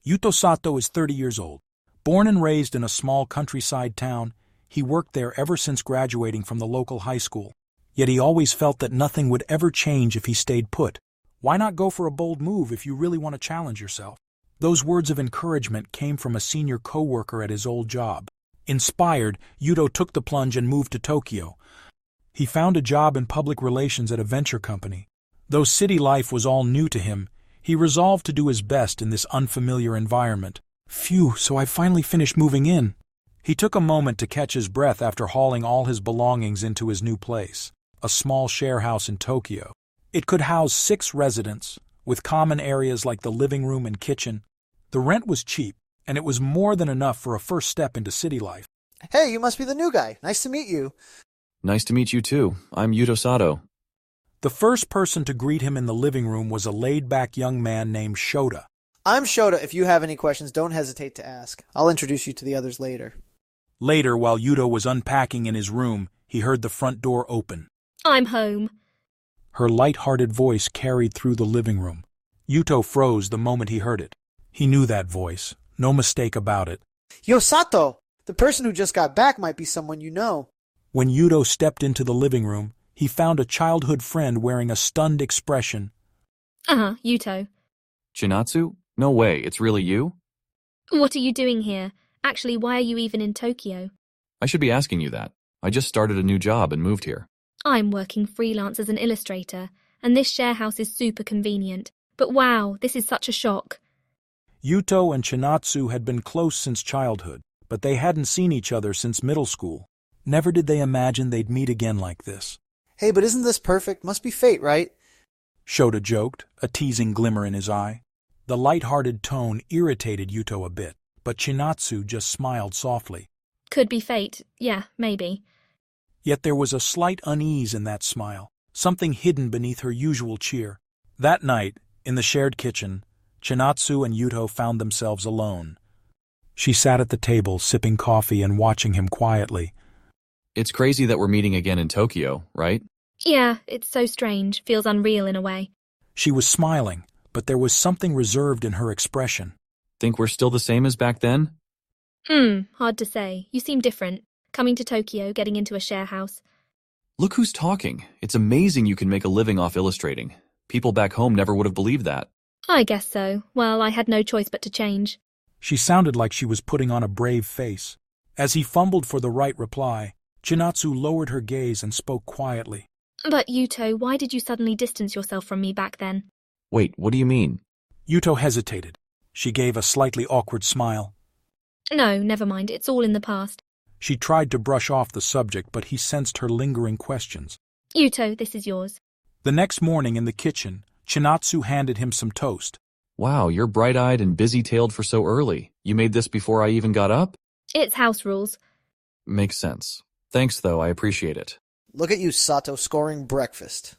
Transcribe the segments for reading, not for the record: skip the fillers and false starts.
Yuto Sato is 30 years old. Born and raised in a small countryside town, he worked there ever since graduating from the local high school. Yet he always felt that nothing would ever change if he stayed put. Why not go for a bold move if you really want to challenge yourself? Those words of encouragement came from a senior co-worker at his old job. Inspired, Yuto took the plunge and moved to Tokyo. He found a job in public relations at a venture company. Though city life was all new to him, he resolved to do his best in this unfamiliar environment. Phew, so I finally finished moving in. He took a moment to catch his breath after hauling all his belongings into his new place, a small share house in Tokyo. It could house 6 residents, with common areas like the living room and kitchen. The rent was cheap, and it was more than enough for a first step into city life. Hey, you must be the new guy. Nice to meet you. Nice to meet you too. I'm Yuto Sato. The first person to greet him in the living room was a laid-back young man named Shota. I'm Shota. If you have any questions, don't hesitate to ask. I'll introduce you to the others later. Later, while Yuto was unpacking in his room, he heard the front door open. I'm home. Her light-hearted voice carried through the living room. Yuto froze the moment he heard it. He knew that voice. No mistake about it. Yo, Sato! The person who just got back might be someone you know. When Yuto stepped into the living room, he found a childhood friend wearing a stunned expression. Yuto. Chinatsu? No way, it's really you? What are you doing here? Actually, why are you even in Tokyo? I should be asking you that. I just started a new job and moved here. I'm working freelance as an illustrator, and this share house is super convenient. But wow, this is such a shock. Yuto and Chinatsu had been close since childhood, but they hadn't seen each other since middle school. Never did they imagine they'd meet again like this. Hey, but isn't this perfect? Must be fate, right? Shota joked, a teasing glimmer in his eye. The light-hearted tone irritated Yuto a bit, but Chinatsu just smiled softly. Could be fate. Yeah, maybe. Yet there was a slight unease in that smile, something hidden beneath her usual cheer. That night, in the shared kitchen, Chinatsu and Yuto found themselves alone. She sat at the table, sipping coffee and watching him quietly. It's crazy that we're meeting again in Tokyo, right? Yeah, it's so strange. Feels unreal in a way. She was smiling, but there was something reserved in her expression. Think we're still the same as back then? Hard to say. You seem different. Coming to Tokyo, getting into a share house. Look who's talking. It's amazing you can make a living off illustrating. People back home never would have believed that. I guess so. Well, I had no choice but to change. She sounded like she was putting on a brave face. As he fumbled for the right reply, Chinatsu lowered her gaze and spoke quietly. But Yuto, why did you suddenly distance yourself from me back then? Wait, what do you mean? Yuto hesitated. She gave a slightly awkward smile. No, never mind. It's all in the past. She tried to brush off the subject, but he sensed her lingering questions. Yuto, this is yours. The next morning in the kitchen, Chinatsu handed him some toast. Wow, you're bright-eyed and busy-tailed for so early. You made this before I even got up? It's house rules. Makes sense. Thanks, though. I appreciate it. Look at you, Sato, scoring breakfast.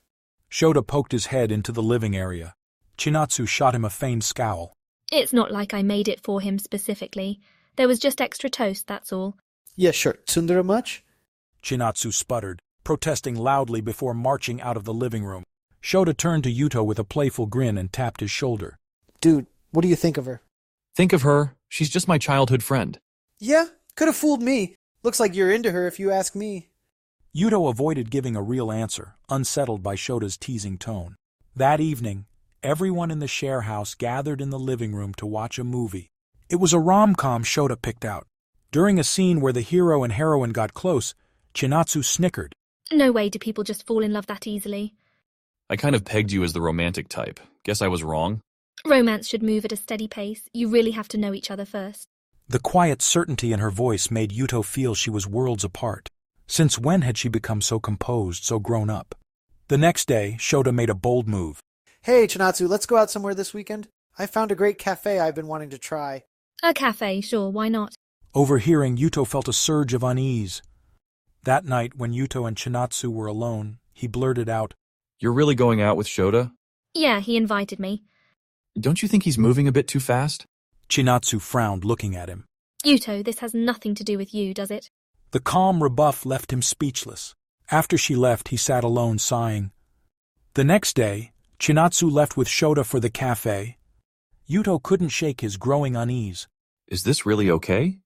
Shota poked his head into the living area. Chinatsu shot him a feigned scowl. It's not like I made it for him specifically. There was just extra toast, that's all. Yeah, sure. Tsundere much? Chinatsu sputtered, protesting loudly before marching out of the living room. Shota turned to Yuto with a playful grin and tapped his shoulder. Dude, what do you think of her? Think of her. She's just my childhood friend. Yeah, could have fooled me. Looks like you're into her if you ask me. Yuto avoided giving a real answer, unsettled by Shota's teasing tone. That evening, everyone in the share house gathered in the living room to watch a movie. It was a RomCom Shota picked out. During a scene where the hero and heroine got close, Chinatsu snickered. No way do people just fall in love that easily. I kind of pegged you as the romantic type. Guess I was wrong. Romance should move at a steady pace. You really have to know each other first. The quiet certainty in her voice made Yuto feel she was worlds apart. Since when had she become so composed, so grown up? The next day, Shota made a bold move. Hey, Chinatsu, let's go out somewhere this weekend. I found a great cafe I've been wanting to try. A cafe, sure, why not? Overhearing, Yuto felt a surge of unease. That night, when Yuto and Chinatsu were alone, he blurted out, You're really going out with Shota? Yeah, he invited me. Don't you think he's moving a bit too fast? Chinatsu frowned, looking at him. Yuto, this has nothing to do with you, does it? The calm rebuff left him speechless. After she left, he sat alone, sighing. The next day, Chinatsu left with Shota for the cafe. Yuto couldn't shake his growing unease. Is this really okay?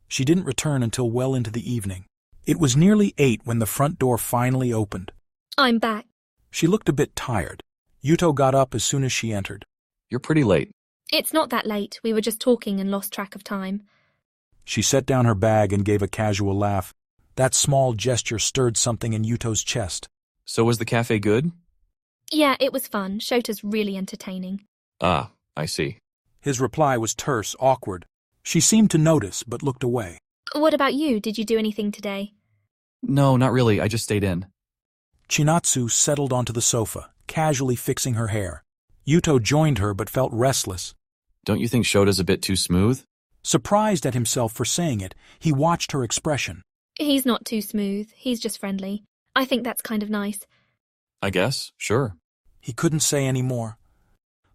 She didn't return until well into the evening. It was nearly 8 when the front door finally opened. I'm back. She looked a bit tired. Yuto got up as soon as she entered. You're pretty late. It's not that late. We were just talking and lost track of time. She set down her bag and gave a casual laugh. That small gesture stirred something in Yuto's chest. So was the cafe good? Yeah, it was fun. Shota's really entertaining. Ah, I see. His reply was terse, awkward. She seemed to notice, but looked away. What about you? Did you do anything today? No, not really. I just stayed in. Chinatsu settled onto the sofa, casually fixing her hair. Yuto joined her but felt restless. Don't you think Shota's a bit too smooth? Surprised at himself for saying it, he watched her expression. He's not too smooth. He's just friendly. I think that's kind of nice. I guess, sure. He couldn't say any more.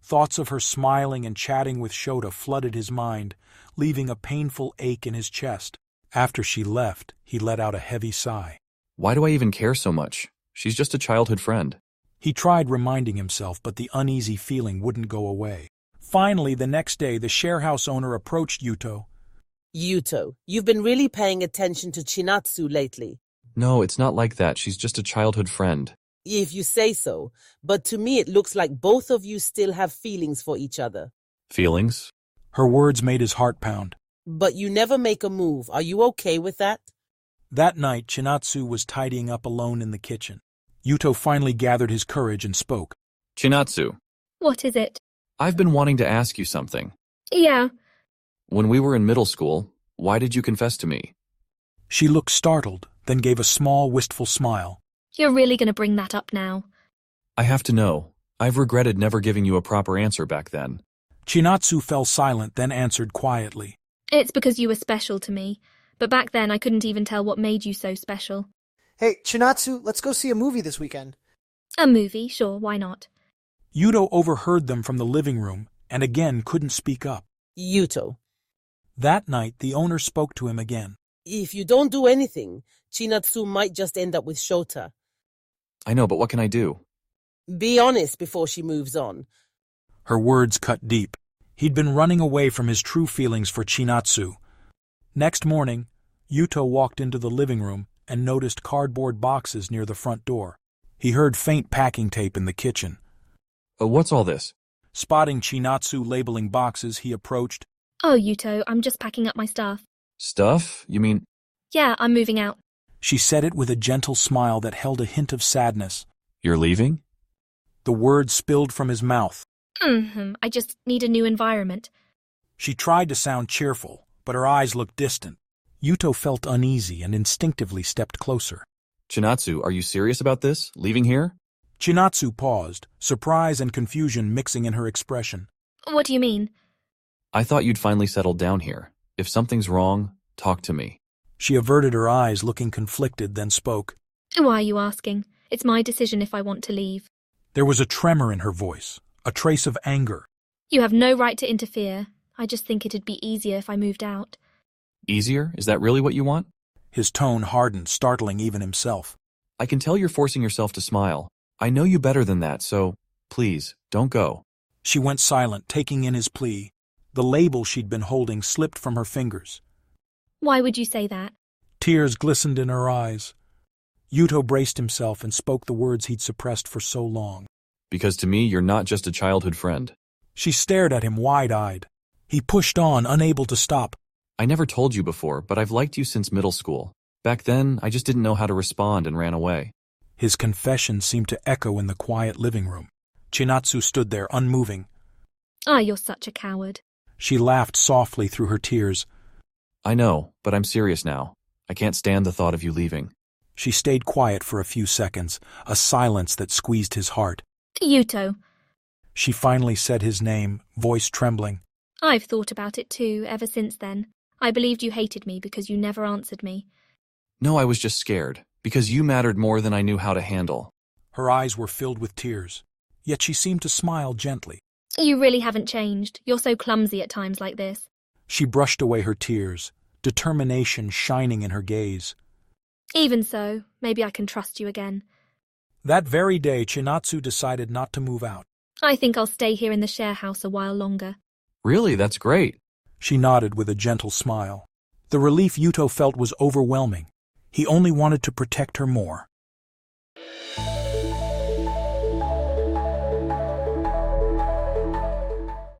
Thoughts of her smiling and chatting with Shota flooded his mind, leaving a painful ache in his chest. After she left, he let out a heavy sigh. Why do I even care so much? She's just a childhood friend. He tried reminding himself, but the uneasy feeling wouldn't go away. Finally, the next day, the sharehouse owner approached Yuto. Yuto, you've been really paying attention to Chinatsu lately. No, it's not like that. She's just a childhood friend. If you say so, but to me it looks like both of you still have feelings for each other. Feelings? Her words made his heart pound. But you never make a move. Are you okay with that? That night, Chinatsu was tidying up alone in the kitchen. Yuto finally gathered his courage and spoke. Chinatsu, What is it? I've been wanting to ask you something. Yeah. When we were in middle school, why did you confess to me? She looked startled, then gave a small, wistful smile. You're really going to bring that up now. I have to know. I've regretted never giving you a proper answer back then. Chinatsu fell silent, then answered quietly. It's because you were special to me. But back then I couldn't even tell what made you so special. Hey, Chinatsu, let's go see a movie this weekend. A movie, sure, why not? Yuto overheard them from the living room and again couldn't speak up. Yuto, That night, the owner spoke to him again. if you don't do anything, Chinatsu might just end up with Shota. I know, but what can I do? Be honest before she moves on. Her words cut deep. He'd been running away from his true feelings for Chinatsu. Next morning, Yuto walked into the living room and noticed cardboard boxes near the front door. He heard faint packing tape in the kitchen. What's all this? Spotting Chinatsu labeling boxes, he approached. Oh, Yuto, I'm just packing up my stuff. Stuff? You mean... Yeah, I'm moving out. She said it with a gentle smile that held a hint of sadness. You're leaving? The words spilled from his mouth. I just need a new environment. She tried to sound cheerful, but her eyes looked distant. Yuto felt uneasy and instinctively stepped closer. Chinatsu, are you serious about this? Leaving here? Chinatsu paused, surprise and confusion mixing in her expression. What do you mean? I thought you'd finally settled down here. If something's wrong, talk to me. She averted her eyes, looking conflicted, then spoke. Why are you asking? It's my decision if I want to leave. There was a tremor in her voice, a trace of anger. You have no right to interfere. I just think it'd be easier if I moved out. Easier? Is that really what you want? His tone hardened, startling even himself. I can tell you're forcing yourself to smile. I know you better than that, so please, don't go. She went silent, taking in his plea. The label she'd been holding slipped from her fingers. Why would you say that? Tears glistened in her eyes. Yuto braced himself and spoke the words he'd suppressed for so long. Because to me, you're not just a childhood friend. She stared at him wide-eyed. He pushed on, unable to stop. I never told you before, but I've liked you since middle school. Back then, I just didn't know how to respond and ran away. His confession seemed to echo in the quiet living room. Chinatsu stood there, unmoving. Ah, you're such a coward. She laughed softly through her tears. I know, but I'm serious now. I can't stand the thought of you leaving. She stayed quiet for a few seconds, a silence that squeezed his heart. Yuto. She finally said his name, voice trembling. I've thought about it too, ever since then. I believed you hated me because you never answered me. No, I was just scared, because you mattered more than I knew how to handle. Her eyes were filled with tears, yet she seemed to smile gently. You really haven't changed. You're so clumsy at times like this. She brushed away her tears, determination shining in her gaze. Even so, maybe I can trust you again. That very day, Chinatsu decided not to move out. I think I'll stay here in the share house a while longer. Really, that's great. She nodded with a gentle smile. The relief Yuto felt was overwhelming. He only wanted to protect her more.